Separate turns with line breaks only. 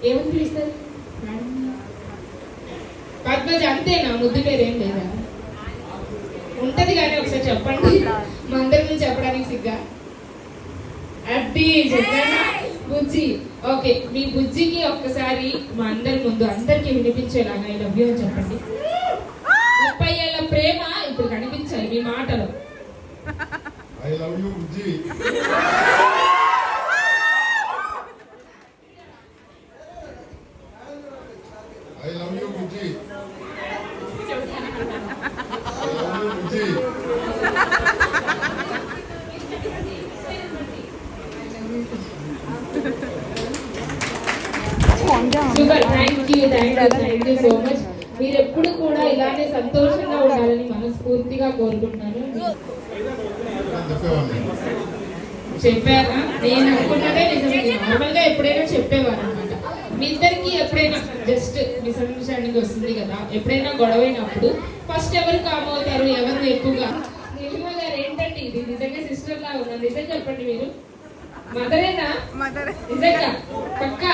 ఏమని పిలుస్తారు? పద్మజ అంతేనా? ముద్దు పేరేం లేదా? ఉంటది కానీ ఒకసారి చెప్పండి. మా అందరి నుంచి చెప్పడానికి సిగ్గా. అది చెప్పానా? బుజ్జి. ఓకే, మీ బుజ్జికి ఒక్కసారి మా అందరి ముందు అందరికి వినిపించేలాగా ఐ లవ్ యూ అని చెప్పండి. 30 ఏళ్ల ప్రేమ ఇప్పుడు కనిపించాలి మీ మాటలో.
I love you Bujji. I love you Bujji. I love you Bujji.
Super, thank you so much. మీరు ఎప్పుడు కూడా ఇలానే సంతోషంగా ఉండాలని మనస్ఫూర్తిగా కోరుకుంటున్నాను. చెప్పారా? నేను అనుకున్నదే నిజమే. నార్మల్ గా ఎప్పుడైనా చెప్పేవారు అనమాట. మీ ఇద్దరికి ఎప్పుడైనా జస్ట్ మిస్అండర్స్టాండింగ్ వస్తుంది కదా, ఎప్పుడైనా గొడవైనప్పుడు ఫస్ట్ ఎవరు కామ్ అవుతారు, ఎవరు ఎక్కువగా? నిజమా గారు ఏంటండి ఇది? నిజంగా సిస్టర్ లా ఉన్నా. నిజం చెప్పండి, మీరు మదరేనా? నిజంగా పక్కా